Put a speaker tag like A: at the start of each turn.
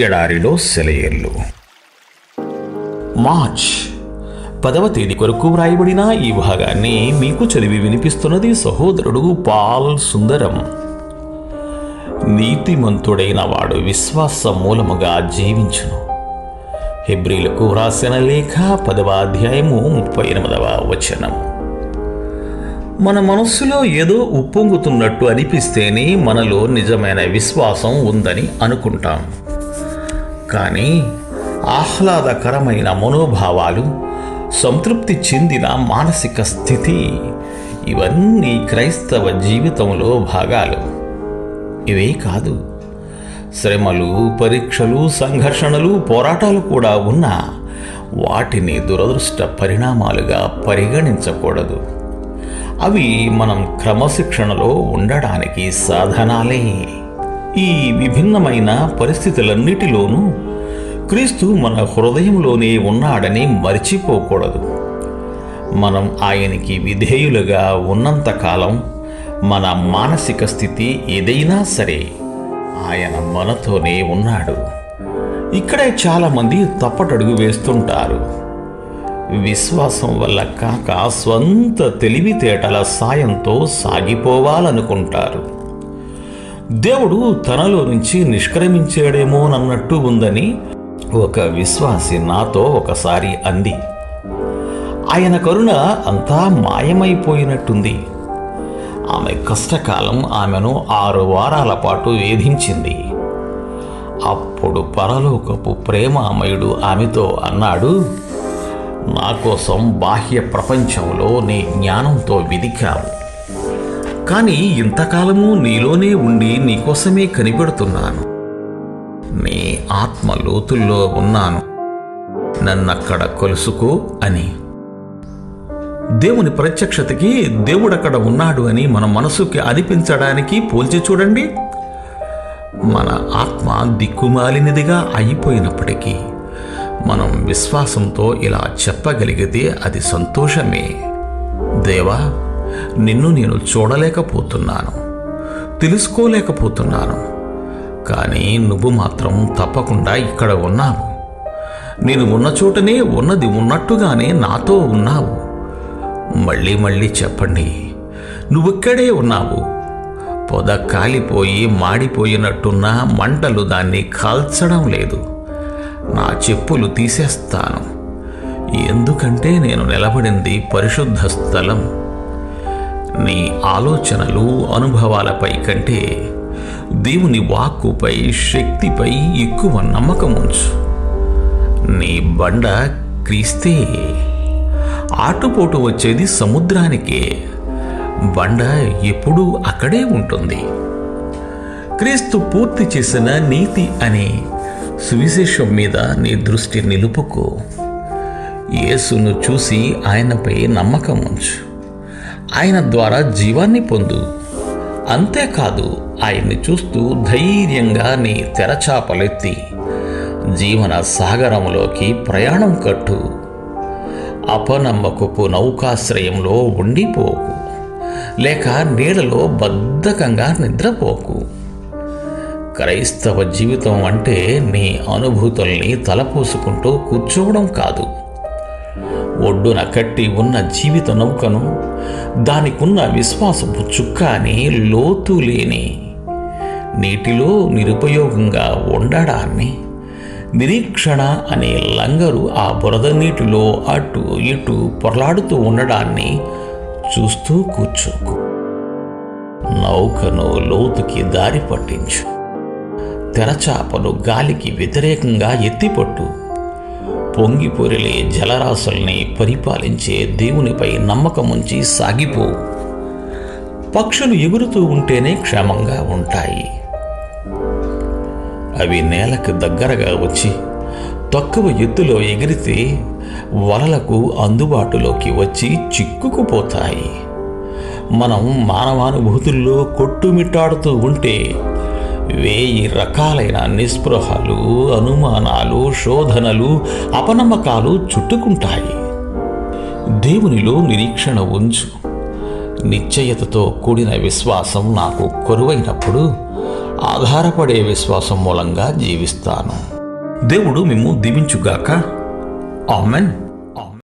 A: ఎడారిలో సెలయేర్లు. మార్చ్ 10వ తేదీ కొరకు వ్రాయబడిన ఈ భాగాన్ని మీకు చదివి వినిపిస్తున్నది సహోదరుడు పాల్ సుందరం. నీతిమంతుడైన వాడు విశ్వాస మూలముగా జీవించును. హెబ్రీలకు వ్రాసిన లేఖ 10వ అధ్యాయము 38వ వచనం. మన మనస్సులో ఏదో ఉప్పొంగుతున్నట్టు అనిపిస్తేనే మనలో నిజమైన విశ్వాసం ఉందని అనుకుంటాం. కానీ ఆహ్లాదకరమైన మనోభావాలు, సంతృప్తి చెందిన మానసిక స్థితి, ఇవన్నీ క్రైస్తవ జీవితంలో భాగాలు. ఇవే కాదు, శ్రమలు, పరీక్షలు, సంఘర్షణలు, పోరాటాలు కూడా ఉన్నా వాటిని దురదృష్ట పరిణామాలుగా పరిగణించకూడదు. అవి మనం క్రమశిక్షణలో ఉండడానికి సాధనాలే. ఈ విభిన్నమైన పరిస్థితులన్నిటిలోనూ క్రీస్తు మన హృదయంలోనే ఉన్నాడని మర్చిపోకూడదు. మనం ఆయనకి విధేయులుగా ఉన్నంతకాలం మన మానసిక స్థితి ఏదైనా సరే ఆయన మనతోనే ఉన్నాడు. ఇక్కడే చాలామంది తప్పటడుగు వేస్తుంటారు. విశ్వాసం వల్ల కాక స్వంత తెలివితేటల సాయంతో సాగిపోవాలనుకుంటారు. దేవుడు తనలో నుంచి నిష్క్రమించాడేమోనన్నట్టు ఉందని ఒక విశ్వాసి నాతో ఒకసారి అంది. ఆయన కరుణ అంతా మాయమైపోయినట్టుంది. ఆమె కష్టకాలం ఆమెను 6 వారాల పాటు వేధించింది. అప్పుడు పరలోకపు ప్రేమామయుడు ఆమెతో అన్నాడు, నా కోసం బాహ్య ప్రపంచంలో నీ జ్ఞానంతో వెదికావు, కానీ ఇంతకాలము నీలోనే ఉండి నీకోసమే కనిపెడుతున్నాను. నీ ఆత్మ లోతుల్లో ఉన్నాను, నన్నక్కడ కొలుసుకో అని. దేవుని ప్రత్యక్షతకి దేవుడక్కడ ఉన్నాడు అని మన మనసుకి అనిపించడానికి పోల్చి చూడండి. మన ఆత్మ దిక్కుమాలినదిగా అయిపోయినప్పటికీ మనం విశ్వాసంతో ఇలా చెప్పగలిగితే అది సంతోషమే. దేవా, నిన్ను నేను చూడలేకపోతున్నాను, తెలుసుకోలేకపోతున్నాను, కానీ నువ్వు మాత్రం తప్పకుండా ఇక్కడ ఉన్నావు. నేను ఉన్న చోటనే ఉన్నది ఉన్నట్టుగానే నాతో ఉన్నావు. మళ్ళీ మళ్ళీ చెప్పండి, నువ్విక్కడే ఉన్నావు. పొద కాలిపోయి మాడిపోయినట్టున్న మంటలు దాన్ని కాల్చడం లేదు. నా చెప్పులు తీసేస్తాను, ఎందుకంటే నేను నిలబడింది పరిశుద్ధ స్థలం. నీ ఆలోచనలు, అనుభవాలపై కంటే దేవుని వాక్కుపై, శక్తిపై ఎక్కువ నమ్మకం ఉంచు. నీ బండ క్రీస్తే. ఆటుపోటు వచ్చేది సముద్రానికే, బండ ఎప్పుడూ అక్కడే ఉంటుంది. క్రీస్తు పూర్తి చేసిన నీతి అనే సువిశేషం మీద నీ దృష్టి నిలుపుకో. యేసును చూసి ఆయనపై నమ్మకం ఉంచు. ఆయన ద్వారా జీవాన్ని పొందు. అంతేకాదు, ఆయన్ని చూస్తూ ధైర్యంగా నీ తెరచాపలెత్తి జీవన సాగరంలోకి ప్రయాణం కట్టు. అపనమ్మకపు నౌకాశ్రయంలో ఉండిపోకు, లేక నీడలో బద్ధకంగా నిద్రపోకు. క్రైస్తవ జీవితం అంటే నీ అనుభూతుల్ని తలపోసుకుంటూ కూర్చోవడం కాదు. ఒడ్డున కట్టి ఉన్న జీవిత నౌకను, దానికున్న విశ్వాసపు చుక్కాని, లోతు లేని నీటిలో నిరుపయోగంగా ఉండడాన్ని, నిరీక్షణ అనే లంగరు ఆ బురద నీటిలో అటు ఇటు పొరలాడుతూ ఉండడాన్ని చూస్తూ కూర్చోకు. నౌకను లోతుకి దారి పట్టించు. తెరచాపను గాలికి వ్యతిరేకంగా ఎత్తిపట్టు. పొంగి పొరిలే జలరాశుల్ని పరిపాలించే దేవునిపై నమ్మకముంచి సాగిపో. పక్షులు ఎగురుతూ ఉంటేనే క్షేమంగా ఉంటాయి. అవి నేలకు దగ్గరగా వచ్చి తక్కువ ఎత్తులో ఎగిరితే వలలకు అందుబాటులోకి వచ్చి చిక్కుకుపోతాయి. మనం మానవానుభూతుల్లో కొట్టుమిట్టాడుతూ ఉంటే 1000 రకాలైన నిస్పృహలు, అనుమానాలు, శోధనలు, అపనమ్మకాలు చుట్టుకుంటాయి. దేవునిలో నిరీక్షణ ఉంచు. నిశ్చయతతో కూడిన విశ్వాసం నాకు కొరువైనప్పుడు ఆధారపడే విశ్వాసం మూలంగా జీవిస్తాను. దేవుడు మిమ్ము దీవించుగాక. ఆమెన్.